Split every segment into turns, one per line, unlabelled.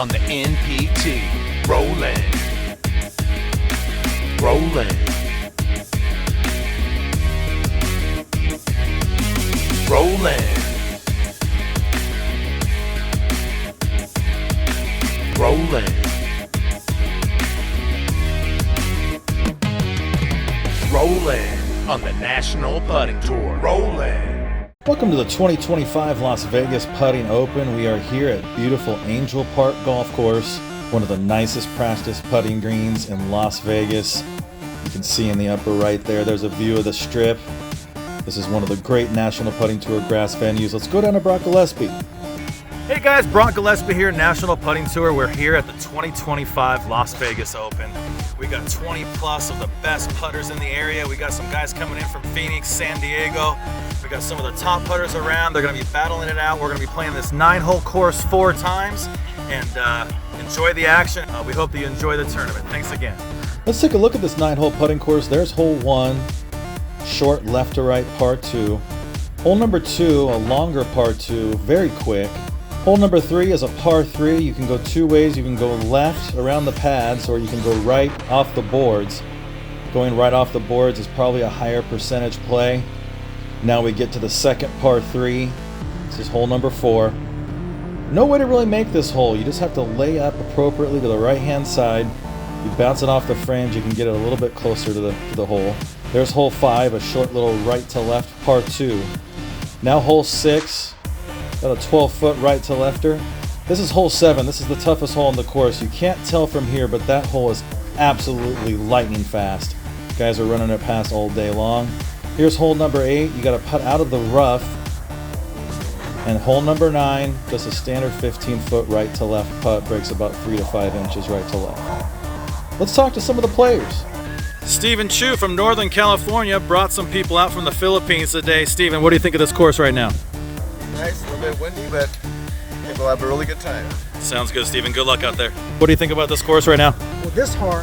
on the NPT. Rolling. Rolling. Rolling. Rolling. Rolling on the National Putting Tour. Rolling.
Welcome to the 2025 Las Vegas Putting Open. We are here at beautiful Angel Park Golf Course, one of the nicest practice putting greens in Las Vegas. You can see in the upper right there's a view of the Strip. This is one of the great National Putting Tour grass venues. Let's go down to Brock Gillespie.
Hey guys, Brock Gillespie here, National Putting Tour. We're here at the 2025 Las Vegas Open. We got 20 plus of the best putters in the area. We got some guys coming in from Phoenix, San Diego. We got some of the top putters around. They're gonna be battling it out. We're gonna be playing this 9-hole course 4 times and enjoy the action. We hope that you enjoy the tournament. Thanks again.
Let's take a look at this 9-hole putting course. There's hole 1, short left to right par 2. Hole number 2, a longer par 2, very quick. Hole number 3 is a par 3. You can go 2 ways. You can go left around the pads or you can go right off the boards. Going right off the boards is probably a higher percentage play. Now we get to the second par 3. This is hole number 4. No way to really make this hole. You just have to lay up appropriately to the right hand side. You bounce it off the fringe. You can get it a little bit closer to the hole. There's hole 5, a short little right to left par 2. Now hole 6. Got a 12-foot right to lefter. This is hole 7. This is the toughest hole on the course. You can't tell from here, but that hole is absolutely lightning fast. Guys are running it past all day long. Here's hole number 8. You got to putt out of the rough. And hole number 9, just a standard 15-foot right to left putt, breaks about 3 to 5 inches right to left. Let's talk to some of the players.
Stephen Chu from Northern California brought some people out from the Philippines today. Stephen, what do you think of this course right now?
Nice, a little bit windy, but I think we'll have a really good time.
Sounds good, Stephen. Good luck out there. What do you think about this course right now?
Well, this hole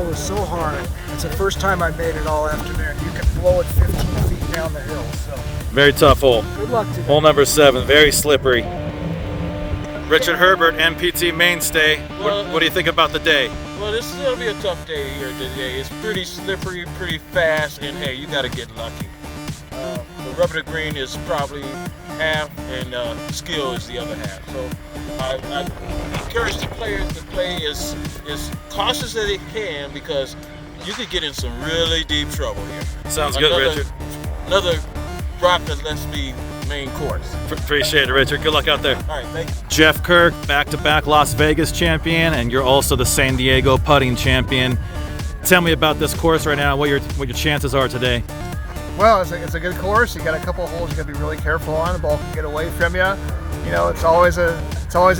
is so hard. It's the first time I made it all afternoon. You can blow it 15 feet down the hill. So
Very tough hole.
good luck today.
Hole number 7, very slippery. Richard Herbert, MPT mainstay. What do you think about the day?
Well, this is going to be a tough day here today. It's pretty slippery, pretty fast, and hey, you got to get lucky. The rubber to green is probably half, and skill is the other half. So I encourage the players to play as cautious as they can because you could get in some really deep trouble here.
Sounds good, Richard.
Another Brock Gillespie main course.
Appreciate it, Richard. Good luck out there.
All right, thank you.
Jeff Kirk, back-to-back Las Vegas champion, and you're also the San Diego putting champion. Tell me about this course right now, what your chances are today.
Well, it's a good course. You got a couple of holes you got to be really careful on. The ball can get away from you. You know, it's always a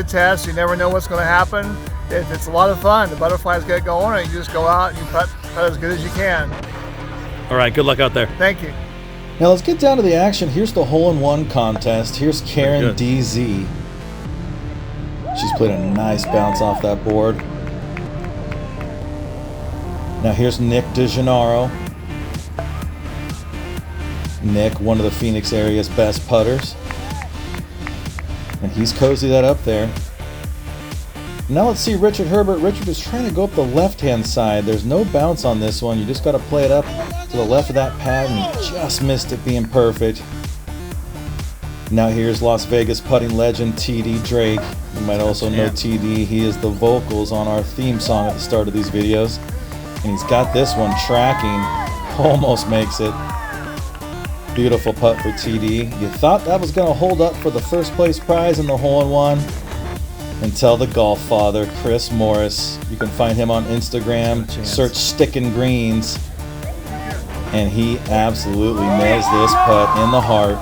test. You never know what's going to happen. It's a lot of fun. The butterflies get going, and you just go out and you putt as good as you can.
All right, good luck out there.
Thank you.
Now let's get down to the action. Here's the hole-in-one contest. Here's Karen DZ. She's played a nice bounce off that board. Now here's Nick DeGennaro. Nick, one of the Phoenix area's best putters. And he's cozied that up there. Now let's see Richard Herbert. Richard is trying to go up the left-hand side. There's no bounce on this one. You just got to play it up to the left of that pad, and he just missed it being perfect. Now here's Las Vegas putting legend TD Drake. You might also know TD. He is the vocals on our theme song at the start of these videos. And he's got this one tracking. Almost makes it. Beautiful putt for TD. You thought that was going to hold up for the first place prize in the hole-in-one until the golf father, Chris Morris. You can find him on Instagram. Search Stickin' Greens. And he absolutely nails this putt in the heart.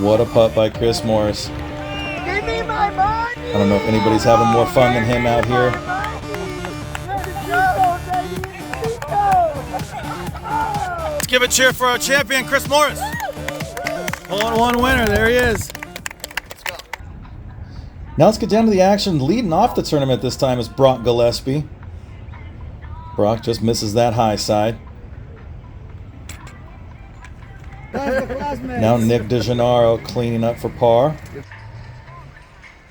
What a putt by Chris Morris. I don't know if anybody's having more fun than him out here.
Let's give a cheer for our champion, Chris Morris. Hole-in-one winner, there he is.
Now let's get down to the action. Leading off the tournament this time is Brock Gillespie. Brock just misses that high side. Now Nick DeGennaro cleaning up for par.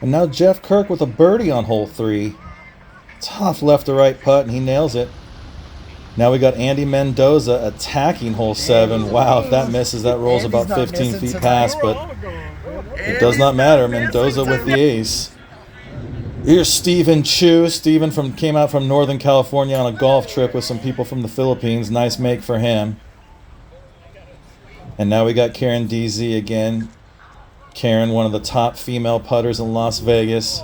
And now Jeff Kirk with a birdie on hole 3. Tough left to right putt, and he nails it. Now we got Andy Mendoza attacking hole 7. Wow, if that misses, that rolls about 15 feet past, but it does not matter. Mendoza with the ace. Here's Stephen Chu. Stephen came out from Northern California on a golf trip with some people from the Philippines. Nice make for him. And now we got Karen DZ again. Karen, one of the top female putters in Las Vegas.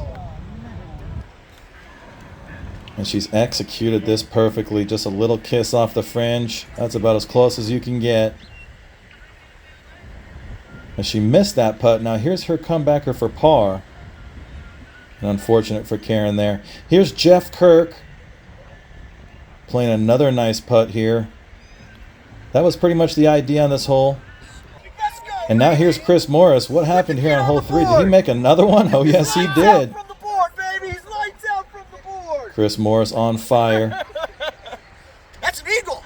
And she's executed this perfectly. Just a little kiss off the fringe. That's about as close as you can get. And she missed that putt. Now here's her comebacker for par. And unfortunate for Karen there. Here's Jeff Kirk playing another nice putt here. That was pretty much the idea on this hole. And now here's Chris Morris. What happened here on hole 3? Did he make another one? Oh, yes, he did. Chris Morris on fire.
That's an eagle.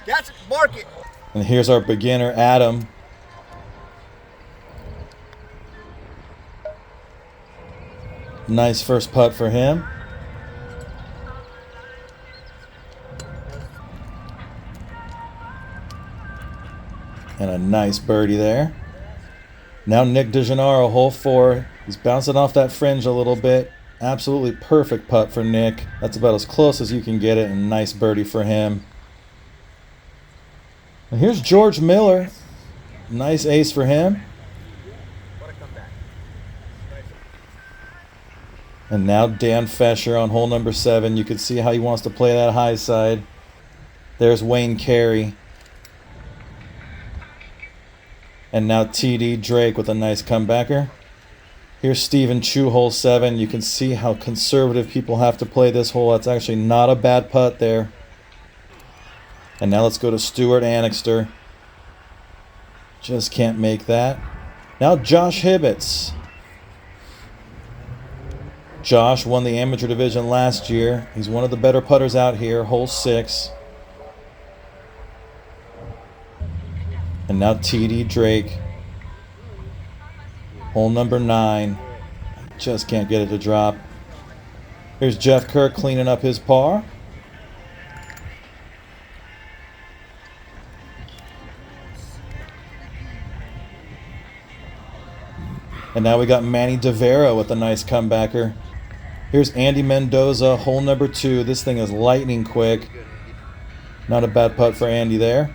That's mark it.
And here's our beginner, Adam. Nice first putt for him. And a nice birdie there. Now Nick DeGennaro, hole 4. He's bouncing off that fringe a little bit. Absolutely perfect putt for Nick. That's about as close as you can get it, and nice birdie for him. And here's George Miller. Nice ace for him. And now Dan Fescher on hole number 7. You can see how he wants to play that high side. There's Wayne Carey. And now TD Drake with a nice comebacker. Here's Stephen Chu, hole 7. You can see how conservative people have to play this hole. That's actually not a bad putt there. And now let's go to Stuart Annixter. Just can't make that. Now Josh Hibbets. Josh won the amateur division last year. He's one of the better putters out here, hole 6. And now TD Drake. Hole number 9. Just can't get it to drop. Here's Jeff Kirk cleaning up his par. And now we got Manny DeVera with a nice comebacker. Here's Andy Mendoza, hole number 2. This thing is lightning quick. Not a bad putt for Andy there.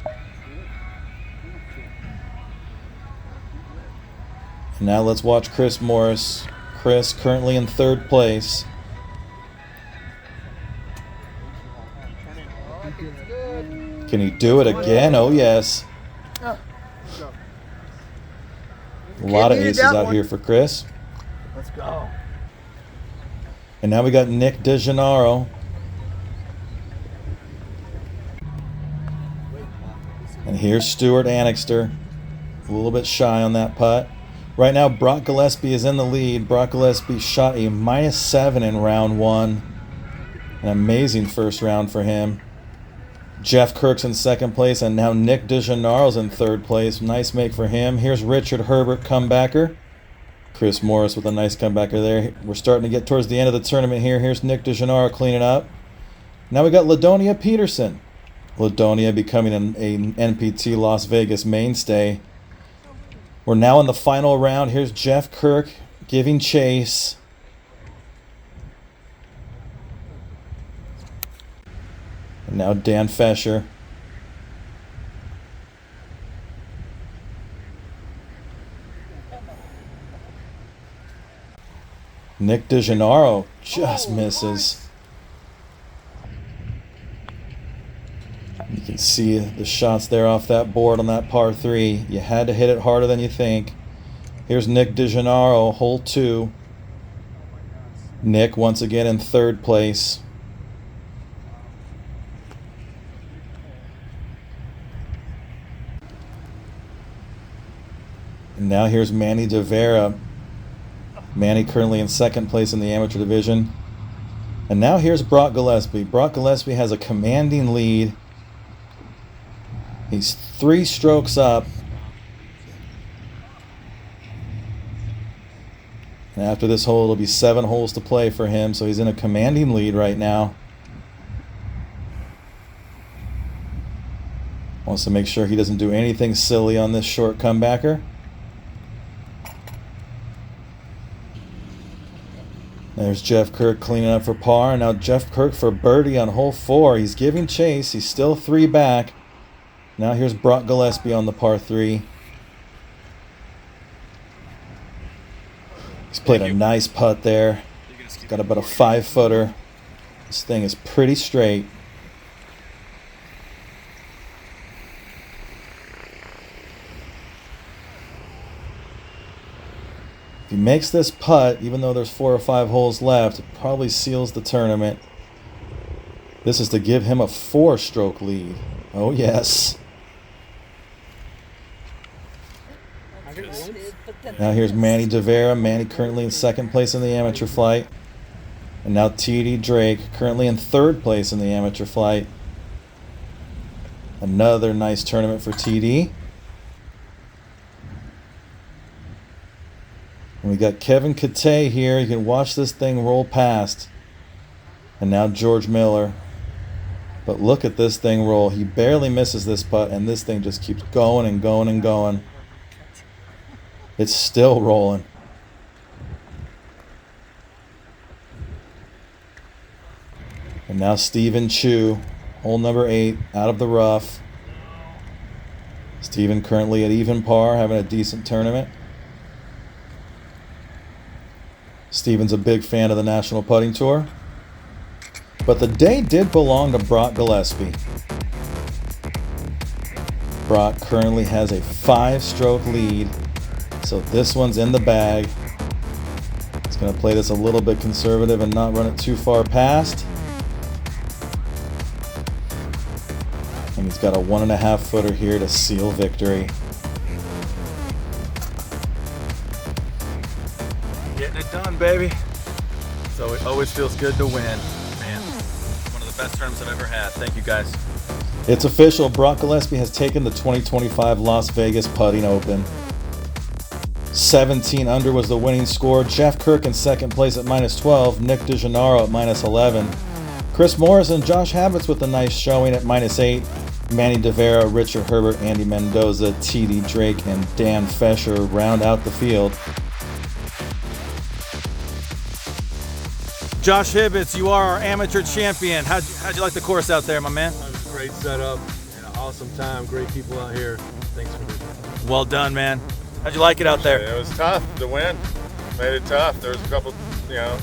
And now let's watch Chris Morris. Chris currently in 3rd place. Can he do it again? Oh, yes. A lot of aces out here for Chris.
Let's go.
And now we got Nick DeGennaro. And here's Stuart Annixter. A little bit shy on that putt. Right now, Brock Gillespie is in the lead. Brock Gillespie shot a -7 in round 1. An amazing first round for him. Jeff Kirk's in 2nd place, and now Nick DeGennaro's in 3rd place. Nice make for him. Here's Richard Herbert, comebacker. Chris Morris with a nice comebacker there. We're starting to get towards the end of the tournament here. Here's Nick DeGennaro cleaning up. Now we got Ladonia Peterson. Ladonia becoming an NPT Las Vegas mainstay. We're now in the final round. Here's Jeff Kirk giving chase. And now Dan Fescher. Nick DeGennaro just misses. You can see the shots there off that board on that par 3. You had to hit it harder than you think. Here's Nick DeGennaro, hole 2. Nick once again in 3rd place. And now here's Manny DeVera. Manny currently in 2nd place in the amateur division. And now here's Brock Gillespie. Brock Gillespie has a commanding lead. He's 3 strokes up. And after this hole, it'll be 7 holes to play for him, so he's in a commanding lead right now. Wants to make sure he doesn't do anything silly on this short comebacker. There's Jeff Kirk cleaning up for par. Now Jeff Kirk for birdie on hole 4. He's giving chase. He's still 3 back. Now here's Brock Gillespie on the par 3. He's played a nice putt there. He's got about a 5-footer. This thing is pretty straight. If he makes this putt, even though there's 4 or 5 holes left, it probably seals the tournament. This is to give him a 4-stroke lead. Oh, yes. Now here's Manny DeVera. Manny currently in 2nd place in the amateur flight. And now T.D. Drake currently in 3rd place in the amateur flight. Another nice tournament for T.D. And we got Kevin Kate here. You can watch this thing roll past. And now George Miller. But look at this thing roll. He barely misses this putt, and this thing just keeps going and going and going. It's still rolling. And now Stephen Chu, hole number 8, out of the rough. Stephen currently at even par, having a decent tournament. Stephen's a big fan of the National Putting Tour. But the day did belong to Brock Gillespie. Brock currently has a 5-stroke lead, so this one's in the bag. He's going to play this a little bit conservative and not run it too far past. And he's got a 1.5-footer here to seal victory.
Getting it done, baby. So it always feels good to win. Man, one of the best tournaments I've ever had. Thank you, guys.
It's official. Brock Gillespie has taken the 2025 Las Vegas Putting Open. 17 under was the winning score. Jeff Kirk in 2nd place at -12. Nick DeGennaro at -11. Chris Morris and Josh Habits with a nice showing at -8. Manny DeVera, Richard Herbert, Andy Mendoza, T.D. Drake, and Dan Fescher round out the field.
Josh Hibbets, you are our amateur champion. How'd you like the course out there, my man?
Great setup and an awesome time. Great people out here. Thanks for this.
Well done, man. How'd you like it out there?
It was tough to win. Made it tough. There was a couple,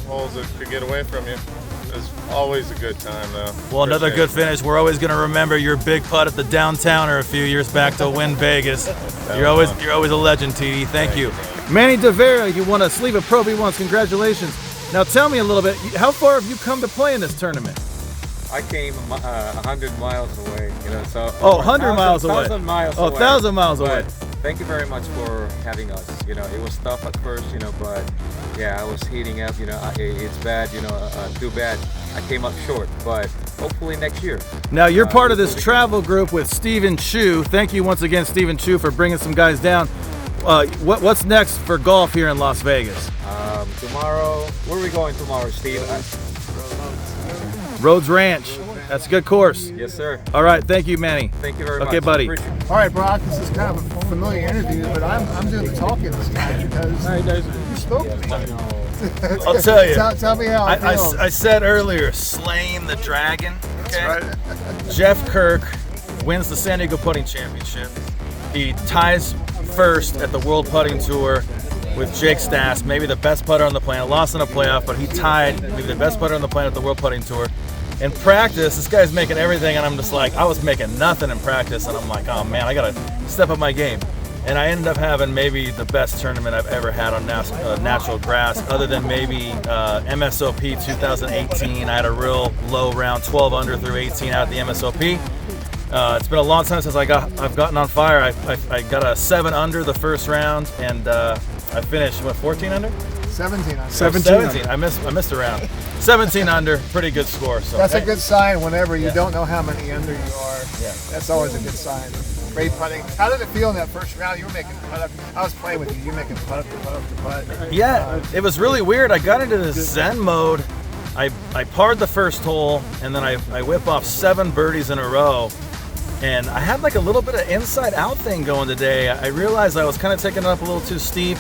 holes that could get away from you. It was always a good time, though.
Well, another good finish. We're always going to remember your big putt at the Downtowner a few years back to win Vegas. You're always a legend, TD. Thank you. Manny DeVera, you won a sleeve of Pro V1s. Congratulations. Now tell me a little bit, how far have you come to play in this tournament?
I came 100 miles away, so.
Oh, 100 miles away.
1,000 miles away.
1,000 miles away.
Thank you very much for having us. It was tough at first, but yeah, I was heating up, it's bad, too bad. I came up short, but hopefully next year.
Now you're part of this travel group with Stephen Chu. Thank you once again, Stephen Chu, for bringing some guys down. What's next for golf here in Las Vegas?
Tomorrow, where are we going tomorrow, Steve?
Rhodes Ranch. That's a good course.
Yes, sir.
All right, thank you, Manny.
Thank you very much.
Okay, buddy.
All right, Brock, this is kind of a familiar interview, but I'm doing the talking this time because you spoke to me.
I'll tell you.
Tell me how it feels.
I said earlier, slaying the dragon. Okay?
That's right.
Jeff Kirk wins the San Diego Putting Championship. He ties first at the World Putting Tour with Jake Stass, maybe the best putter on the planet. Lost in a playoff, but he tied maybe the best putter on the planet at the World Putting Tour. In practice, this guy's making everything, and I'm just like, I was making nothing in practice, and I'm like, oh man, I gotta step up my game. And I ended up having maybe the best tournament I've ever had on natural grass, other than maybe MSOP 2018. I had a real low round, 12 under through 18 out of the MSOP. It's been a long time since I've gotten on fire. I got a 7 under the first round, and I finished 14 under.
17 under.
17. I missed a round. 17 under, pretty good score. So
that's a good sign whenever you don't know how many under you are.
Yeah.
That's always a good sign. great putting. How did it feel in that first round? You were making putt up. I was playing with you. You were making putt up to putt up to putt.
Yeah, it was really weird. I got into this Zen mode. I parred the first hole, and then I whip off 7 birdies in a row. And I had like a little bit of inside out thing going today. I realized I was kind of taking it up a little too steep.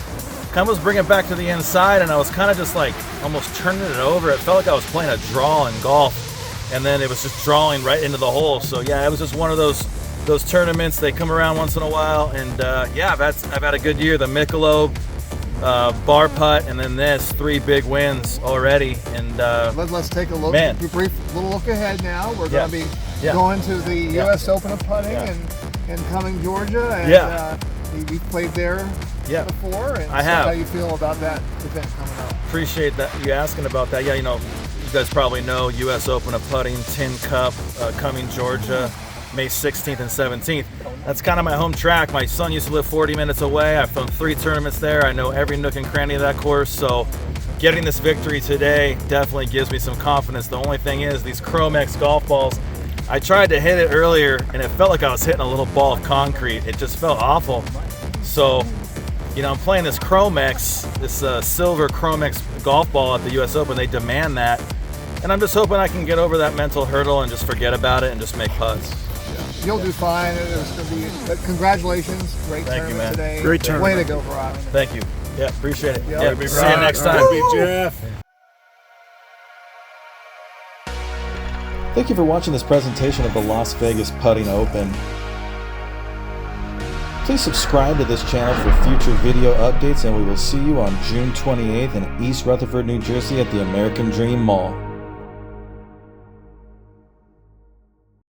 Kind of was bringing it back to the inside, and I was kind of just like almost turning it over. It felt like I was playing a draw in golf, and then it was just drawing right into the hole. So yeah, it was just one of those tournaments. They come around once in a while, and yeah, I've had a good year. The Michelob, bar putt, and then this 3 big wins already. And
let's take a look. Brief little look ahead now. We're going to be going to the U.S. Open of putting in Cumming, Georgia, and we played there before. And
I have.
How you feel about that event coming up?
Appreciate that you asking about that. Yeah, you know, you guys probably know U.S. Open of Putting, Tin Cup, Cumming, Georgia, May 16th and 17th. That's kind of my home track. My son used to live 40 minutes away. I've done 3 tournaments there. I know every nook and cranny of that course. So getting this victory today definitely gives me some confidence. The only thing is these Chromex golf balls, I tried to hit it earlier and it felt like I was hitting a little ball of concrete. It just felt awful. So, you know, I'm playing this Chromex, this silver Chromex golf ball at the U.S. Open. They demand that. And I'm just hoping I can get over that mental hurdle and just forget about it and just make putts.
You'll do fine. It's going to be. Congratulations! Great tournament today.
Great tournament.
Way to go, Brock.
Thank you. Yeah, appreciate it.
Yeah,
see you next time.
Jeff.
Thank you for watching this presentation of the Las Vegas Putting Open. Please subscribe to this channel for future video updates, and we will see you on June 28th in East Rutherford, New Jersey at the American Dream Mall.